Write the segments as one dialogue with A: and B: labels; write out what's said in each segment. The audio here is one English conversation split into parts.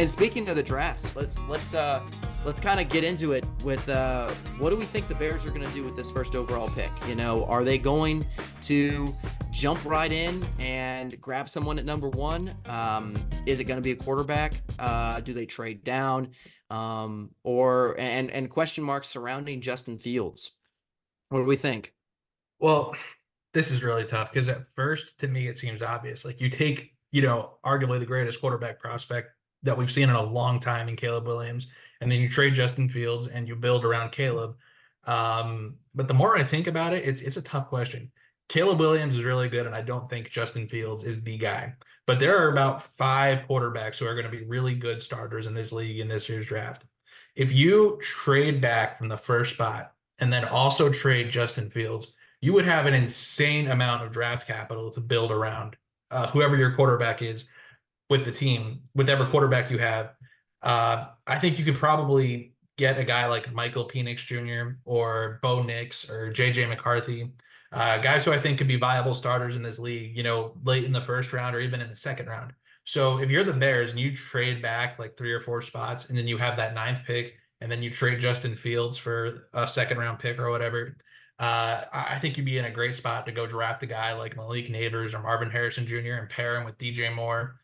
A: And speaking of the drafts, let's kind of get into it with what do we think the Bears are going to do with this first overall pick? Are they going to jump right in and grab someone at number one? Is it going to be a quarterback? Do they trade down? Or question marks surrounding Justin Fields. What do we think?
B: Well, this is really tough because at first, to me, it seems obvious. Like you take, arguably the greatest quarterback prospect that we've seen in a long time in Caleb Williams, and then you trade Justin Fields and you build around Caleb. But the more I think about it, it's a tough question. Caleb Williams is really good, and I don't think Justin Fields is the guy. But there are about five quarterbacks who are going to be really good starters in this league in this year's draft. If you trade back from the first spot and then also trade Justin Fields, you would have an insane amount of draft capital to build around whoever your quarterback is with the team, whatever quarterback you have. I think you could probably get a guy like Michael Penix Jr. or Bo Nix or JJ McCarthy, guys who I think could be viable starters in this league, late in the first round or even in the second round. So if you're the Bears and you trade back like three or four spots and then you have that ninth pick and then you trade Justin Fields for a second round pick or whatever, I think you'd be in a great spot to go draft a guy like Malik Neighbors or Marvin Harrison Jr. and pair him with DJ Moore.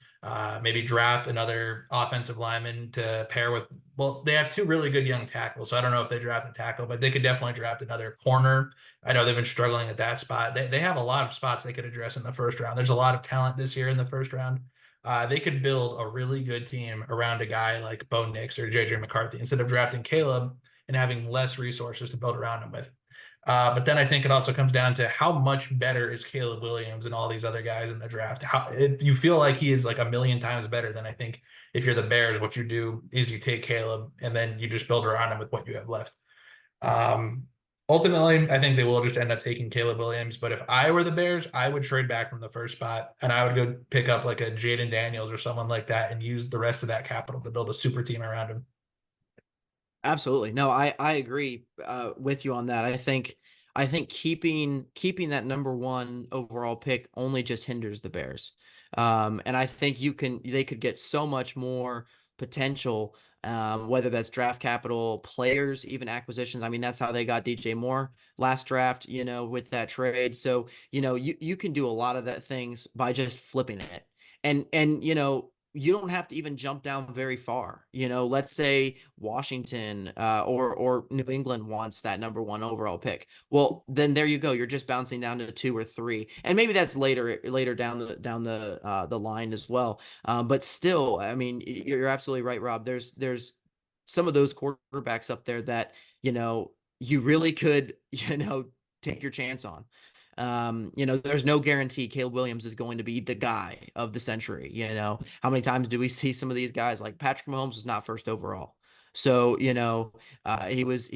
B: Maybe draft another offensive lineman to pair with. Well, they have two really good young tackles, so I don't know if they draft a tackle, but they could definitely draft another corner. I know they've been struggling at that spot. They have a lot of spots they could address in the first round. There's a lot of talent this year in the first round. They could build a really good team around a guy like Bo Nix or JJ McCarthy instead of drafting Caleb and having less resources to build around him with. But then I think it also comes down to how much better is Caleb Williams and all these other guys in the draft. If you feel like he is like a million times better, then I think if you're the Bears, what you do is you take Caleb and then you just build around him with what you have left. Um, Ultimately, I think they will just end up taking Caleb Williams. But if I were the Bears, I would trade back from the first spot and I would go pick up like a Jaden Daniels or someone like that and use the rest of that capital to build a super team around him.
A: Absolutely. No, I agree with you on that. I think keeping that number one overall pick only just hinders the Bears. And I think they could get so much more potential, whether that's draft capital, players, even acquisitions. I mean, that's how they got DJ Moore last draft, with that trade. So, you can do a lot of that things by just flipping it. And you don't have to even jump down very far. Let's say Washington or New England wants that number one overall pick. Well, then there you go. You're just bouncing down to two or three, and maybe that's later down the line as well. But still, I mean, you're absolutely right, Rob. There's some of those quarterbacks up there that you really could take your chance on. There's no guarantee Caleb Williams is going to be the guy of the century. How many times do we see some of these guys like Patrick Mahomes was not first overall. So, he was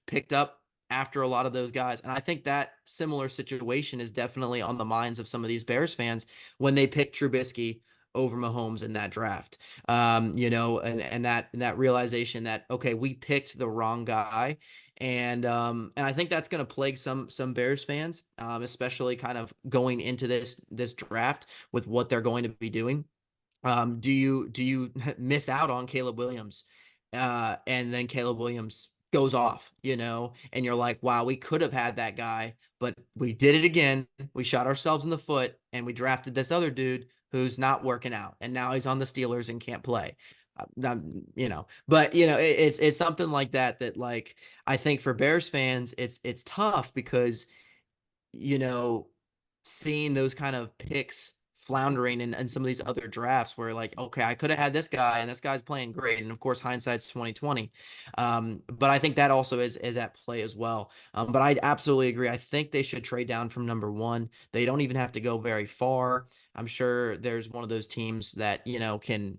A: picked up after a lot of those guys. And I think that similar situation is definitely on the minds of some of these Bears fans when they pick Trubisky over Mahomes in that draft. And that realization that, okay, we picked the wrong guy. And I think that's going to plague some Bears fans, especially kind of going into this draft with what they're going to be doing. Do you miss out on Caleb Williams, and then Caleb Williams goes off, and you're like, wow, we could have had that guy, but we did it again. We shot ourselves in the foot, and we drafted this other dude who's not working out, and now he's on the Steelers and can't play. But it's something like that like I think for Bears fans, it's tough because you know, seeing those kind of picks floundering in some of these other drafts where like, okay, I could have had this guy and this guy's playing great. And of course, hindsight's 2020. But I think that also is at play as well. But I absolutely agree. I think they should trade down from number one. They don't even have to go very far. I'm sure there's one of those teams that, can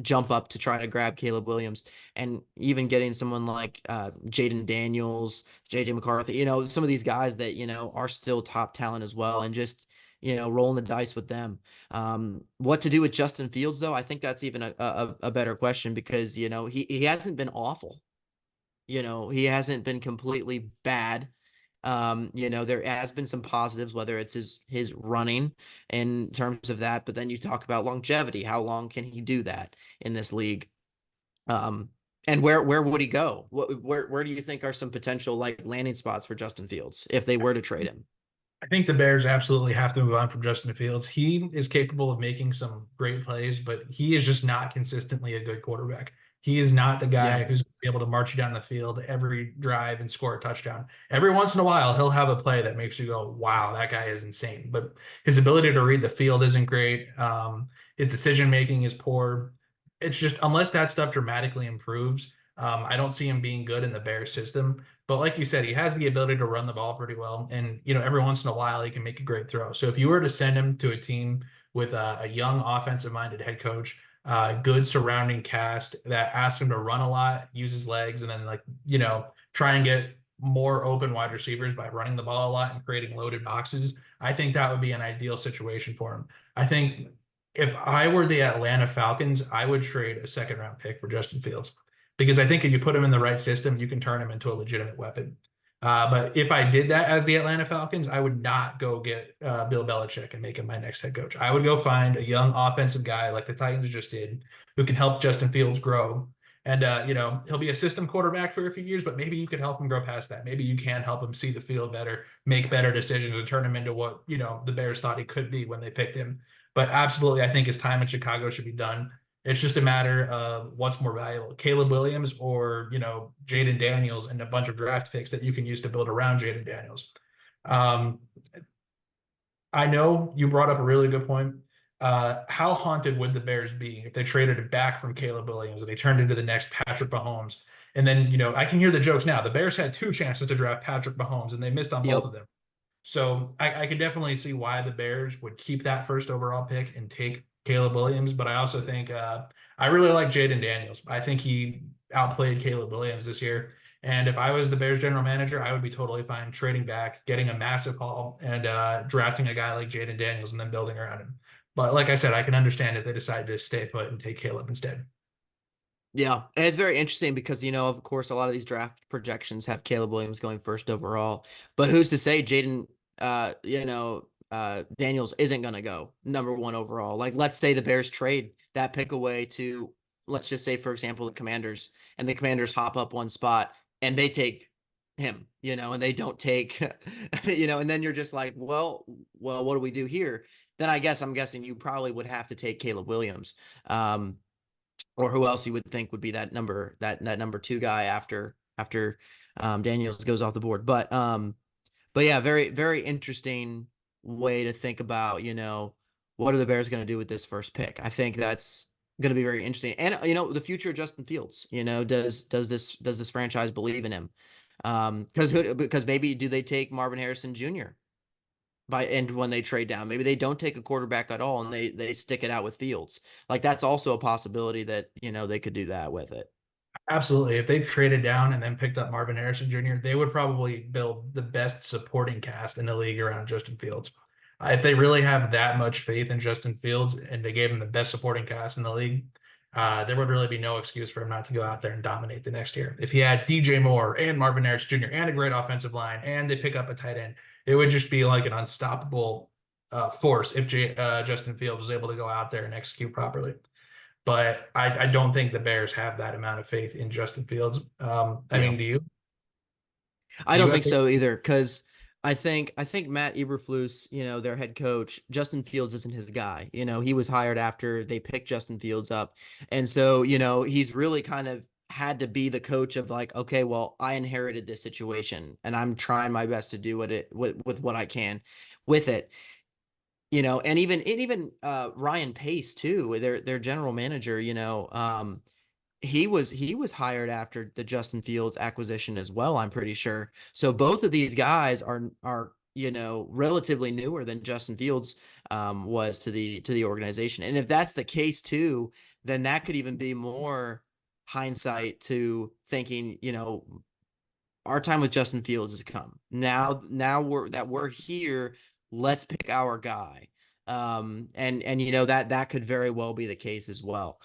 A: jump up to try to grab Caleb Williams, and even getting someone like Jaden Daniels, JJ McCarthy, some of these guys that, are still top talent as well, and just, rolling the dice with them. What to do with Justin Fields, though? I think that's even a better question because, he hasn't been awful. He hasn't been completely bad. There has been some positives, whether it's his running in terms of that, but then you talk about longevity. How long can he do that in this league? Um, and where would he go? Where do you think are some potential like landing spots for Justin Fields if they were to trade him?
B: I think the Bears absolutely have to move on from Justin Fields. He is capable of making some great plays, but he is just not consistently a good quarterback. He is not the
A: Yeah.
B: guy who's going to be able to march you down the field every drive and score a touchdown. Every once in a while, he'll have a play that makes you go, wow, that guy is insane. But his ability to read the field isn't great. His decision making is poor. It's just, unless that stuff dramatically improves, I don't see him being good in the Bears system. But like you said, he has the ability to run the ball pretty well. And, every once in a while, he can make a great throw. So if you were to send him to a team with a young offensive minded head coach, good surrounding cast that asks him to run a lot, use his legs, and then, like, try and get more open wide receivers by running the ball a lot and creating loaded boxes, I think that would be an ideal situation for him. I think if I were the Atlanta Falcons, I would trade a second round pick for Justin Fields because I think if you put him in the right system, you can turn him into a legitimate weapon. But if I did that as the Atlanta Falcons, I would not go get Bill Belichick and make him my next head coach. I would go find a young offensive guy like the Titans just did, who can help Justin Fields grow. And he'll be a system quarterback for a few years, but maybe you could help him grow past that. Maybe you can help him see the field better, make better decisions, and turn him into what the Bears thought he could be when they picked him. But absolutely, I think his time in Chicago should be done. It's just a matter of what's more valuable, Caleb Williams or Jaden Daniels and a bunch of draft picks that you can use to build around Jaden Daniels. Um, I know you brought up a really good point. How haunted would the Bears be if they traded it back from Caleb Williams and they turned into the next Patrick Mahomes? And then, I can hear the jokes now. The Bears had two chances to draft Patrick Mahomes and they missed on both
A: Yep.
B: of them. So I could definitely see why the Bears would keep that first overall pick and take Caleb Williams. But I also think I really like Jaden Daniels. I think he outplayed Caleb Williams this year. And if I was the Bears general manager, I would be totally fine trading back, getting a massive haul, and drafting a guy like Jaden Daniels and then building around him. But like I said, I can understand if they decide to stay put and take Caleb instead.
A: Yeah, and it's very interesting because of course, a lot of these draft projections have Caleb Williams going first overall, but who's to say Jaden, Daniels isn't going to go number one overall? Like, let's say the Bears trade that pick away to, let's just say, for example, the Commanders, and the Commanders hop up one spot and they take him, and they don't take, and then you're just like, well, what do we do here? Then I'm guessing you probably would have to take Caleb Williams. Or who else you would think would be that number two guy after Daniels goes off the board. But yeah, very very interesting way to think about what are the Bears going to do with this first pick. I think that's going to be very interesting, and the future of Justin Fields. Does this franchise believe in him? Because maybe do they take Marvin Harrison Jr. And when they trade down, maybe they don't take a quarterback at all and they stick it out with Fields. Like, that's also a possibility that they could do that with it.
B: Absolutely. If they traded down and then picked up Marvin Harrison Jr., they would probably build the best supporting cast in the league around Justin Fields. If they really have that much faith in Justin Fields and they gave him the best supporting cast in the league, there would really be no excuse for him not to go out there and dominate the next year. If he had DJ Moore and Marvin Harrison Jr. and a great offensive line and they pick up a tight end, it would just be like an unstoppable force if Justin Fields was able to go out there and execute properly. But I don't think the Bears have that amount of faith in Justin Fields. I
A: Yeah.
B: mean, do you?
A: I
B: Do you
A: don't
B: have
A: think
B: faith?
A: so either, because I think Matt Eberflus, their head coach, Justin Fields isn't his guy. He was hired after they picked Justin Fields up, and so he's really kind of had to be the coach of like, okay, well, I inherited this situation, and I'm trying my best to do with what I can with it. And even Ryan Pace too, their general manager. He was hired after the Justin Fields acquisition as well, I'm pretty sure. So both of these guys are relatively newer than Justin Fields was to the organization. And if that's the case too, then that could even be more hindsight to thinking, our time with Justin Fields has come. Now we're here, let's pick our guy. And that could very well be the case as well.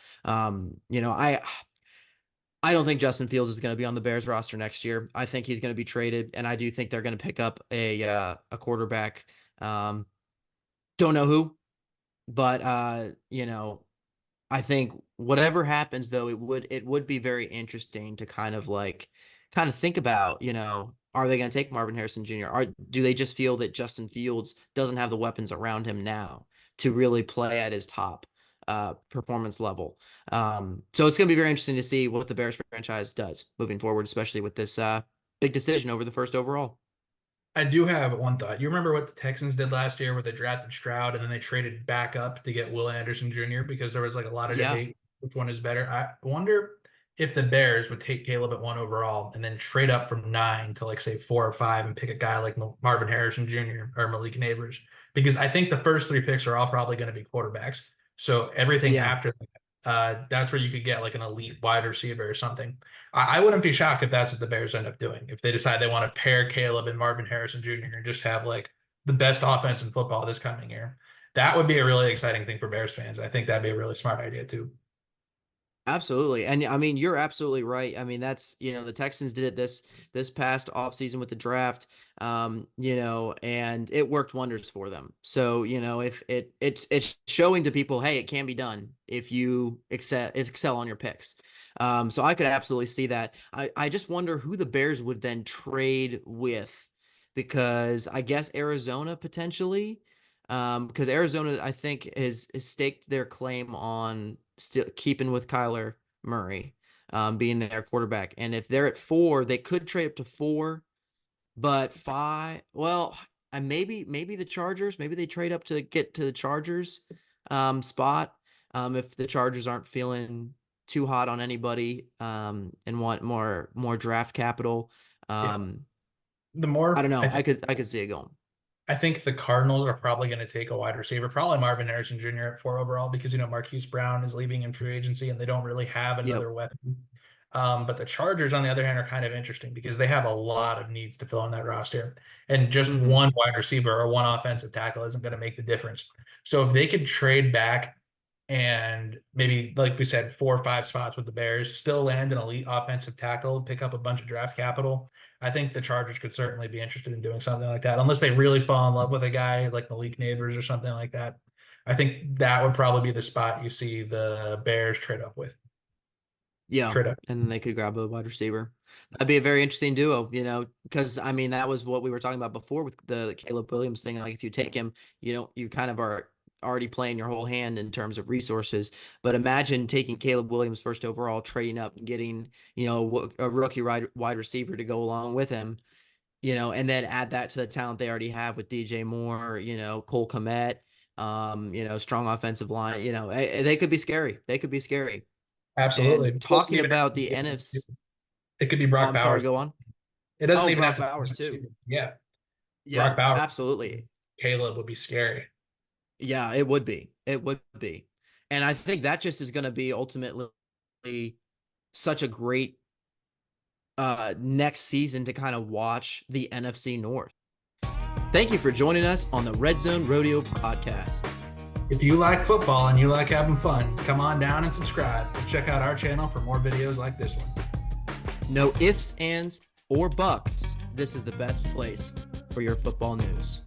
A: I don't think Justin Fields is going to be on the Bears roster next year. I think he's going to be traded, and I do think they're going to pick up a quarterback. Don't know who, but I think whatever happens though, it would be very interesting to kind of think about, are they going to take Marvin Harrison Jr.? Do they just feel that Justin Fields doesn't have the weapons around him now to really play at his top performance level? So it's going to be very interesting to see what the Bears franchise does moving forward, especially with this big decision over the first overall.
B: I do have one thought. You remember what the Texans did last year where they drafted Stroud and then they traded back up to get Will Anderson Jr. because there was like a lot of
A: Yeah,
B: debate which one is better. I wonder if the Bears would take Caleb at 1 overall and then trade up from 9 to like say 4 or 5 and pick a guy like Marvin Harrison Jr. or Malik Neighbors, because I think the first 3 picks are all probably going to be quarterbacks. So everything
A: yeah.
B: after that, that's where you could get like an elite wide receiver or something. I wouldn't be shocked if that's what the Bears end up doing. If they decide they want to pair Caleb and Marvin Harrison Jr. and just have like the best offense in football this coming year, that would be a really exciting thing for Bears fans. I think that'd be a really smart idea too.
A: Absolutely. And I mean, you're absolutely right. I mean, that's, the Texans did it this past offseason with the draft, and it worked wonders for them. So, if it's showing to people, hey, it can be done if you excel on your picks. So I could absolutely see that. I just wonder who the Bears would then trade with, because I guess Arizona potentially, because Arizona, I think, is staked their claim on still keeping with Kyler Murray, being their quarterback. And if they're at 4, they could trade up to 4, but 5, well, and maybe the Chargers, maybe they trade up to get to the Chargers spot, if the Chargers aren't feeling too hot on anybody, and want more draft capital.
B: Yeah.
A: Um,
B: The
A: I
B: more
A: don't know.
B: I
A: I
B: think
A: could see it going.
B: I think the Cardinals are probably going to take a wide receiver, probably Marvin Harrison Jr. at 4 overall, because Marquise Brown is leaving in free agency and they don't really have
A: Yep.
B: another weapon. But the Chargers, on the other hand, are kind of interesting because they have a lot of needs to fill in that roster. And just
A: Hmm.
B: one wide receiver or one offensive tackle isn't going to make the difference. So if they could trade back and maybe, like we said, 4 or 5 spots with the Bears, still land an elite offensive tackle, pick up a bunch of draft capital, I think the Chargers could certainly be interested in doing something like that, unless they really fall in love with a guy like Malik Neighbors or something like that. I think that would probably be the spot you see the Bears trade up with.
A: Yeah,
B: Trade up.
A: and then they could grab a wide receiver. That'd be a very interesting duo, because I mean that was what we were talking about before with the Caleb Williams thing. Like if you take him, you kind of are already playing your whole hand in terms of resources. But imagine taking Caleb Williams first overall, trading up and getting, a rookie wide receiver to go along with him, and then add that to the talent they already have with DJ Moore, Cole Kmet, strong offensive line. They could be scary. They could be scary.
B: Absolutely.
A: And
B: It doesn't
A: talking
B: even have
A: about
B: to be
A: the NFC,
B: it could be
A: oh,
B: Brock
A: I'm sorry,
B: Bowers.
A: go on.
B: It doesn't
A: Oh,
B: even have
A: Brock
B: to
A: Bowers
B: be.
A: too.
B: Yeah.
A: Yeah,
B: Brock Bowers,
A: absolutely.
B: Caleb would be scary.
A: Yeah, it would be. It would be. And I think that just is going to be ultimately such a great next season to kind of watch the NFC North. Thank you for joining us on the Red Zone Rodeo podcast.
B: If you like football and you like having fun, come on down and subscribe and check out our channel for more videos like this one.
A: No ifs, ands, or bucks. This is the best place for your football news.